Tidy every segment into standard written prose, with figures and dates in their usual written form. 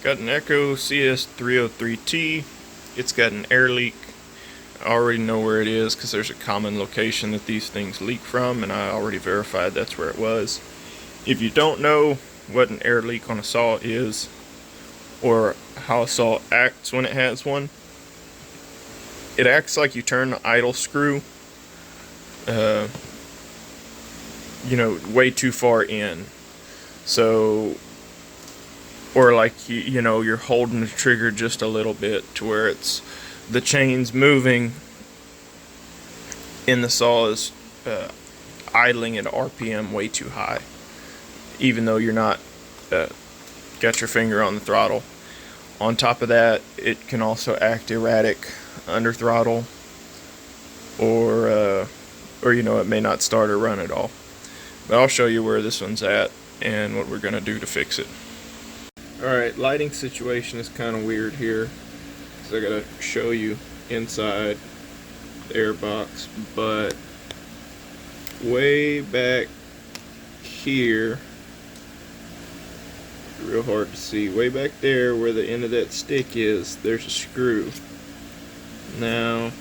Got an Echo CS-303T. It's got an air leak. I already know where it is because there's a common location that these things leak from, and I already verified that's where it was. If you don't know what an air leak on a saw is, or how a saw acts when it has one, it acts like you turn the idle screw way too far in. So, or like you're holding the trigger just a little bit to where it's the chain's moving and the saw is idling at RPM way too high, even though you're not got your finger on the throttle. On top of that, it can also act erratic under throttle, or it may not start or run at all. But I'll show you where this one's at and what we're gonna do to fix it. Alright, lighting situation is kind of weird here, because I gotta show you inside the air box, but way back here, real hard to see, way back there where the end of that stick is, there's a screw. Now,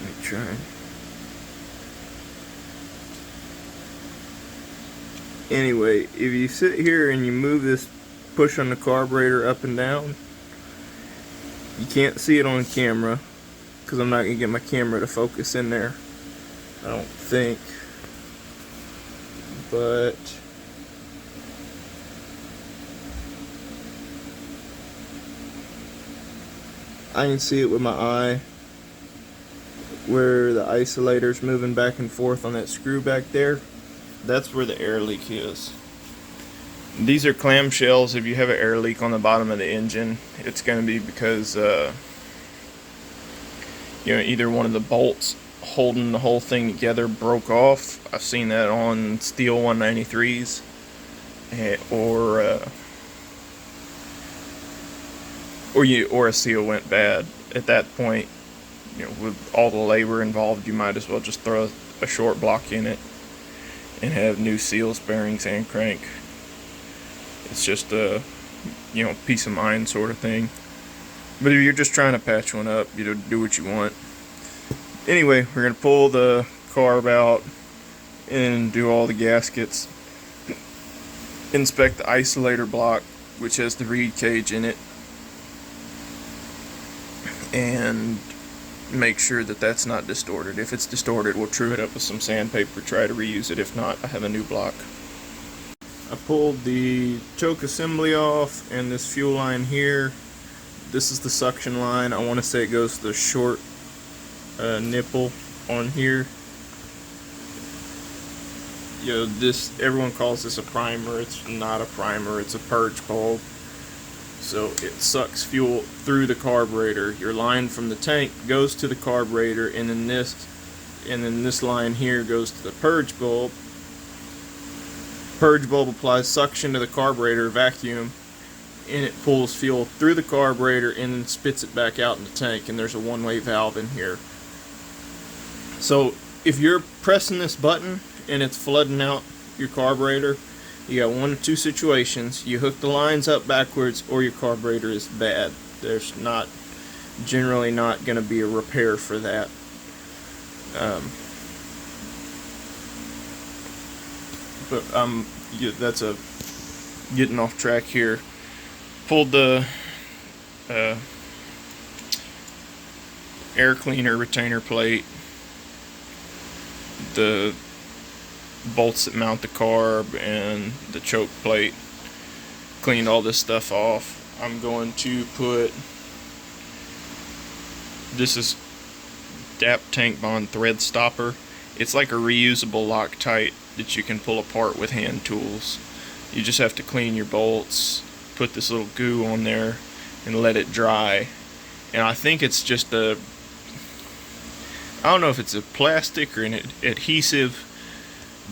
let me try. Anyway, if you sit here and you move this push on the carburetor up and down, you can't see it on camera because I'm not going to get my camera to focus in there, I don't think, but I can see it with my eye where the isolator's moving back and forth on that screw back there. That's where the air leak is. These are clamshells. If you have an air leak on the bottom of the engine, it's going to be because either one of the bolts holding the whole thing together broke off. I've seen that on steel 193s, or a seal went bad. At that point, with all the labor involved, you might as well just throw a short block in it and have new seals, bearings, and crank. It's just a peace of mind sort of thing. But if you're just trying to patch one up, do what you want. Anyway, we're gonna pull the carb out and do all the gaskets. Inspect the isolator block, which has the reed cage in it, and make sure that that's not distorted. If it's distorted, we'll true it up with some sandpaper, try to reuse it. If not, I have a new block. I pulled the choke assembly off and this fuel line here. This is the suction line. I want to say it goes to the short nipple on here. Everyone calls this a primer. It's not a primer, it's a purge bulb. So it sucks fuel through the carburetor. Your line from the tank goes to the carburetor, and then this line here goes to the purge bulb. Purge bulb applies suction to the carburetor, vacuum, and it pulls fuel through the carburetor and then spits it back out in the tank, and there's a one-way valve in here. So if you're pressing this button and it's flooding out your carburetor, you got one of two situations. You hook the lines up backwards, or your carburetor is bad. There's generally not going to be a repair for that. That's getting off track here. Pulled the air cleaner retainer plate, the bolts that mount the carb, and the choke plate. Cleaned all this stuff off. I'm going to put, this is DAP Tank Bond thread stopper. It's like a reusable Loctite that you can pull apart with hand tools. You just have to clean your bolts, put this little goo on there, and let it dry. And I think it's just I don't know if it's a plastic or an adhesive,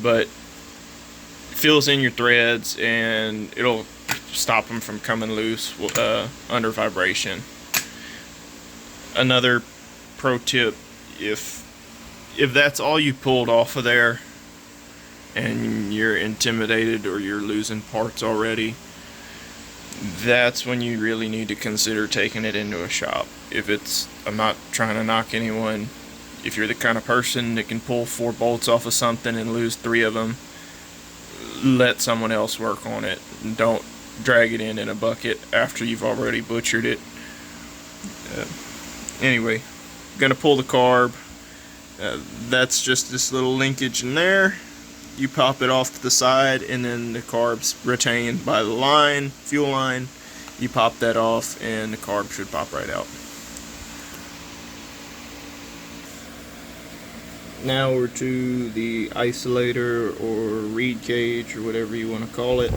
but fills in your threads and it'll stop them from coming loose under vibration. Another pro tip, if that's all you pulled off of there, and you're intimidated or you're losing parts already, that's when you really need to consider taking it into a shop. I'm not trying to knock anyone. If you're the kind of person that can pull 4 bolts off of something and lose 3 of them, let someone else work on it. Don't drag it in a bucket after you've already butchered it. Anyway, gonna pull the carb. That's just this little linkage in there. You pop it off to the side, and then the carb's retained by the line, fuel line. You pop that off, and the carb should pop right out. Now we're to the isolator or reed cage or whatever you want to call it.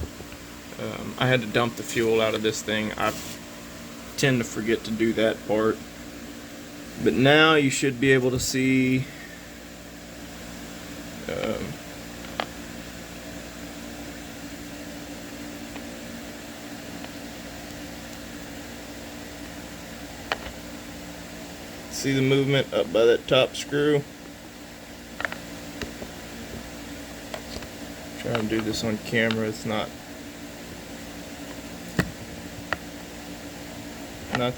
I had to dump the fuel out of this thing. I tend to forget to do that part. But now you should be able to see the movement up by that top screw. Trying to do this on camera, it's not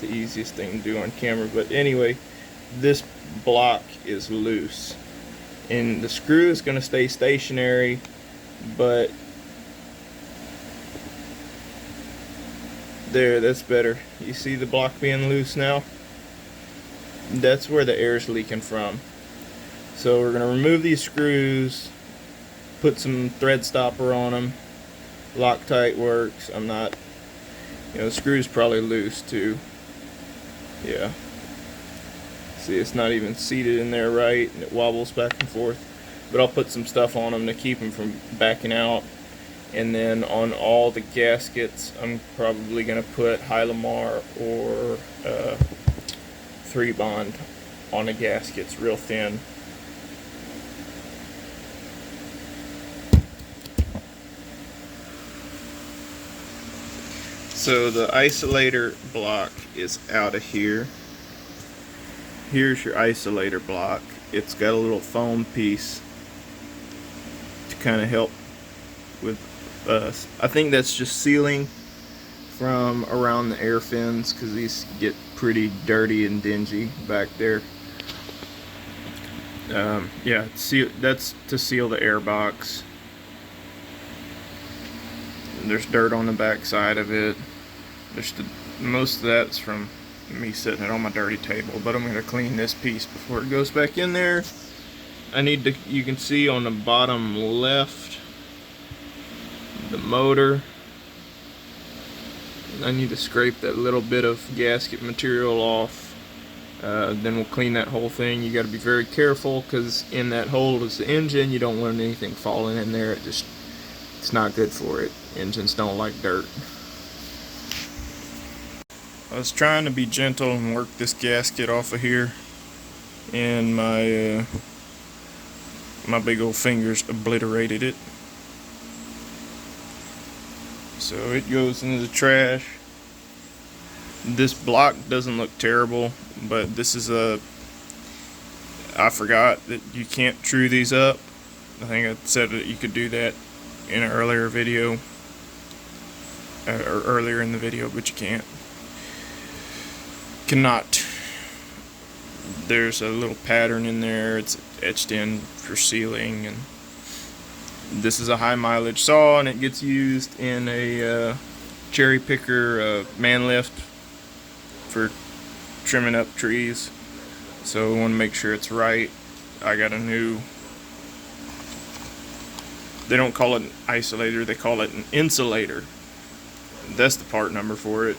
the easiest thing to do on camera, but anyway, this block is loose and the screw is going to stay stationary, but there, that's better. You see the block being loose now? That's where the air is leaking from. So we're going to remove these screws, put some thread stopper on them. Loctite works. I'm not, the screw's probably loose too. Yeah. See, it's not even seated in there right, and it wobbles back and forth. But I'll put some stuff on them to keep them from backing out. And then on all the gaskets, I'm probably going to put Hylamar or 3-bond on the gaskets, real thin. So the isolator block is out of here. Here's your isolator block. It's got a little foam piece to kind of help with I think that's just sealing from around the air fins, because these get pretty dirty and dingy back there. Yeah, that's to seal the air box. There's dirt on the back side of it. Most of that's from me sitting it on my dirty table, but I'm going to clean this piece before it goes back in there. You can see on the bottom left the motor. I need to scrape that little bit of gasket material off. Then we'll clean that whole thing. You got to be very careful, because in that hole is the engine. You don't want anything falling in there. It's not good for it. Engines don't like dirt. I was trying to be gentle and work this gasket off of here, and my big old fingers obliterated it. So it goes into the trash. This block doesn't look terrible, but this is I forgot that you can't true these up. I think I said that you could do that in an earlier video, or earlier in the video, but you cannot. There's a little pattern in there. It's etched in for sealing, and this is a high mileage saw, and it gets used in a cherry picker man lift for trimming up trees. So we want to make sure it's right. I got a new, they don't call it an isolator, they call it an insulator. That's the part number for it.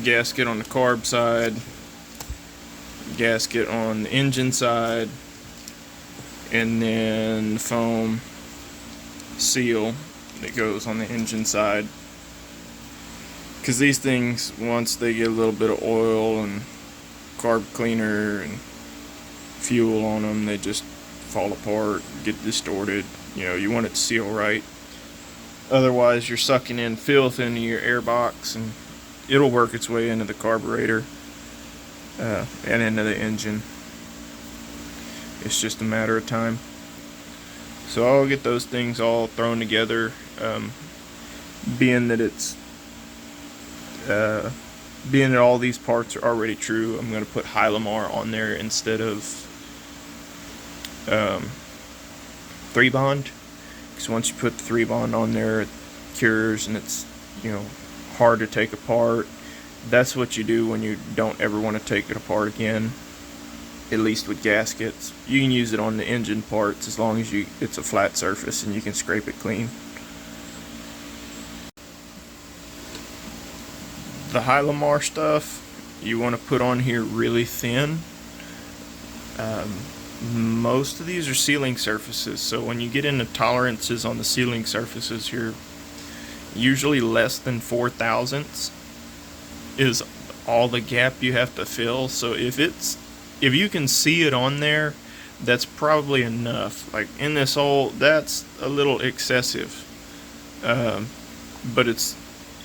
Gasket on the carb side, gasket on the engine side, and then the foam seal that goes on the engine side. Because these things, once they get a little bit of oil and carb cleaner and fuel on them, they just fall apart, get distorted. You want it to seal right. Otherwise, you're sucking in filth into your air box, and it'll work its way into the carburetor and into the engine. It's just a matter of time. So I'll get those things all thrown together. Being that all these parts are already true, I'm going to put Hylamar on there instead of 3-bond, because once you put the 3-bond on there, it cures and it's, you know, hard to take apart. That's what you do when you don't ever want to take it apart again, at least with gaskets. You can use it on the engine parts as long as it's a flat surface and you can scrape it clean. The Hylamar stuff you want to put on here really thin. Most of these are sealing surfaces, so when you get into tolerances on the sealing surfaces here, usually less than 4/1000 is all the gap you have to fill. So if you can see it on there, that's probably enough. Like in this hole, that's a little excessive, but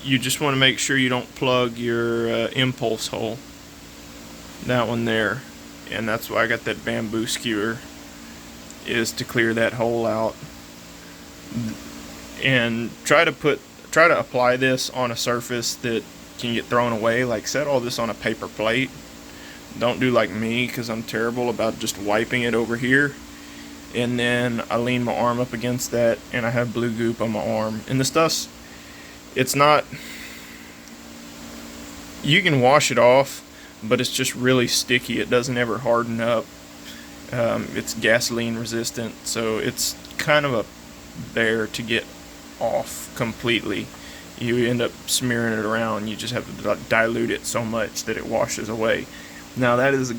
you just want to make sure you don't plug your impulse hole, that one there, and that's why I got that bamboo skewer, is to clear that hole out. And try to apply this on a surface that can get thrown away. Like, set all this on a paper plate. Don't do like me, because I'm terrible about just wiping it over here, and then I lean my arm up against that and I have blue goop on my arm. And the stuff's, it's not, you can wash it off, but it's just really sticky. It doesn't ever harden up. It's gasoline resistant, so it's kind of a bear to get off completely. You end up smearing it around. You just have to dilute it so much that it washes away. Now that is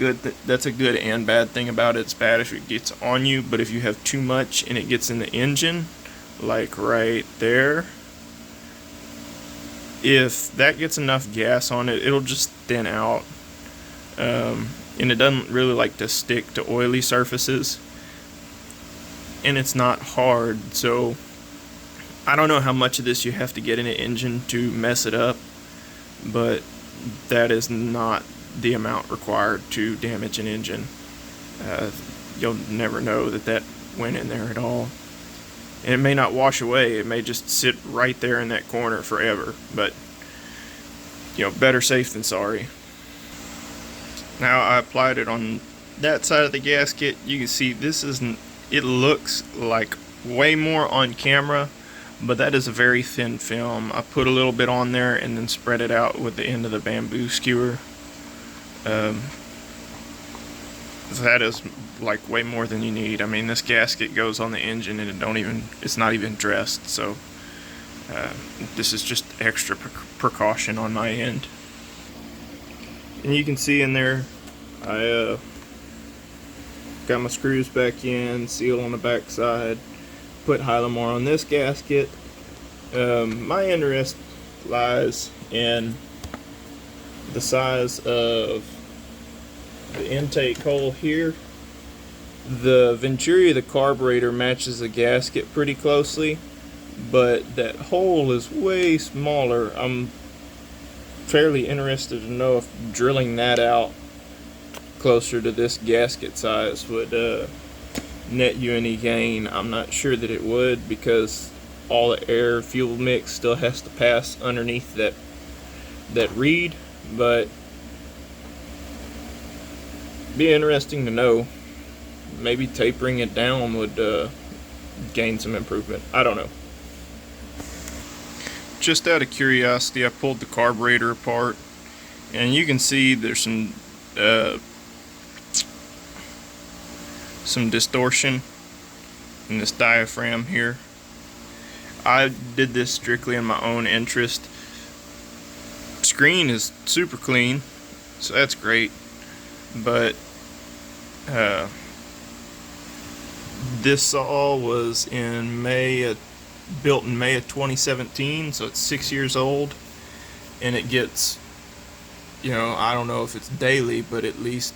that's a good and bad thing about it. It's bad if it gets on you, but if you have too much and it gets in the engine, like right there, if that gets enough gas on it, it'll just thin out. And it doesn't really like to stick to oily surfaces, and it's not hard. So I don't know how much of this you have to get in an engine to mess it up, but that is not the amount required to damage an engine. You'll never know that went in there at all. And it may not wash away, it may just sit right there in that corner forever, but you know, better safe than sorry. Now I applied it on that side of the gasket. You can see it looks like way more on camera, but that is a very thin film. I put a little bit on there and then spread it out with the end of the bamboo skewer. That is like way more than you need. I mean, this gasket goes on the engine and it's not even dressed, so this is just extra precaution on my end. And you can see in there, I got my screws back in, seal on the back side, put Hylamar on this gasket. My interest lies in the size of the intake hole here. The venturi of the carburetor matches the gasket pretty closely, but that hole is way smaller. I'm fairly interested to know if drilling that out closer to this gasket size would net you any gain. I'm not sure that it would, because all the air fuel mix still has to pass underneath that reed, but be interesting to know. Maybe tapering it down would gain some improvement. I don't know. Just out of curiosity, I pulled the carburetor apart, and you can see there's some distortion in this diaphragm here. I did this strictly in my own interest. Screen is super clean, so that's great, but this saw was built in May of 2017, so it's 6 years old, and it gets, you know, I don't know if it's daily, but at least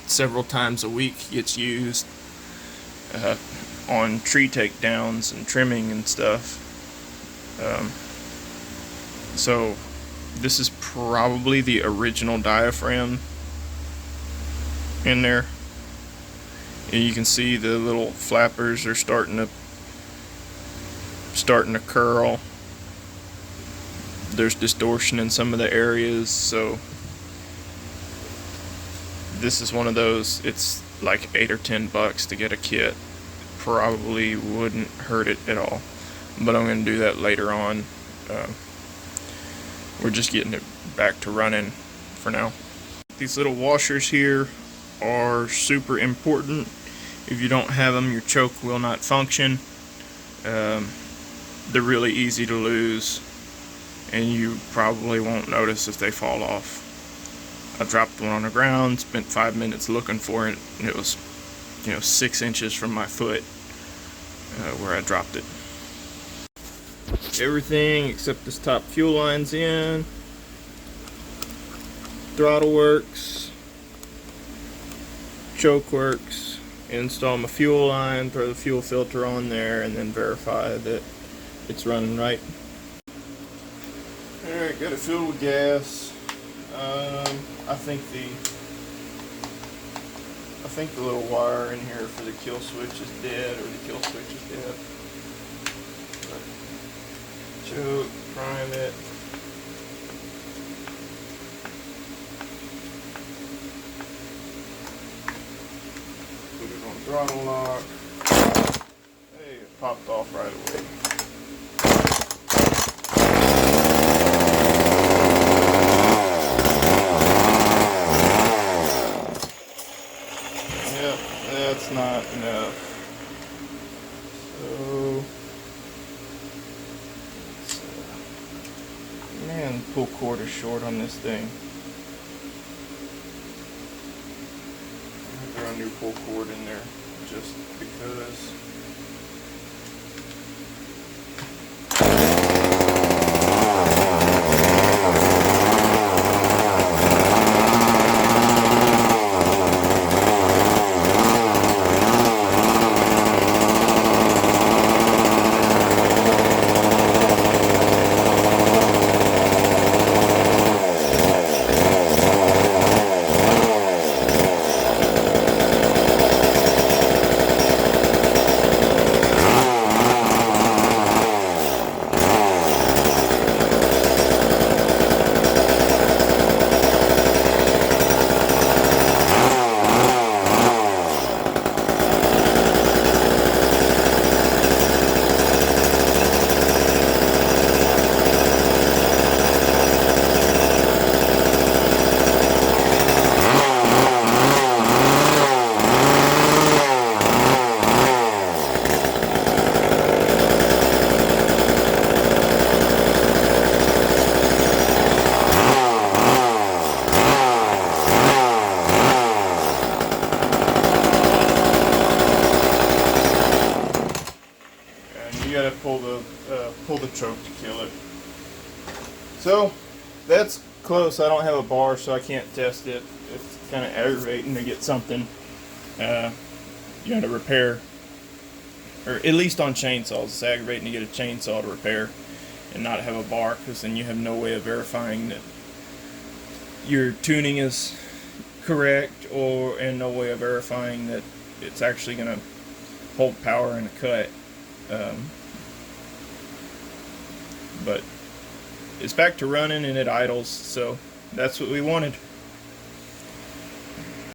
several times a week gets used on tree takedowns and trimming and stuff. So this is probably the original diaphragm in there, And you can see the little flappers are starting to curl. There's distortion in some of the areas, so this is one of those, it's like $8 or $10 to get a kit. Probably wouldn't hurt it at all, but I'm going to do that later on. We're just getting it back to running for now. These little washers here are super important. If you don't have them, your choke will not function. They're really easy to lose, and you probably won't notice if they fall off. I dropped one on the ground, spent 5 minutes looking for it, and it was, 6 inches from my foot where I dropped it. Everything except this top fuel line's in. Throttle works. Choke works. Install my fuel line, throw the fuel filter on there, and then verify that it's running right. Alright, got it filled with gas. I think the little wire in here for the kill switch is dead, or the kill switch is dead. But choke, prime it. Put it on throttle lock. Hey, it popped off right away. That's not enough. So, man, pull cord is short on this thing. I'm gonna throw a new pull cord in there just because. Pull the choke to kill it. So that's close. I don't have a bar, so I can't test it. It's kind of aggravating to get something you got to repair, or at least on chainsaws, it's aggravating to get a chainsaw to repair and not have a bar, because then you have no way of verifying that your tuning is correct, and no way of verifying that it's actually going to hold power in a cut. But it's back to running and it idles, so that's what we wanted.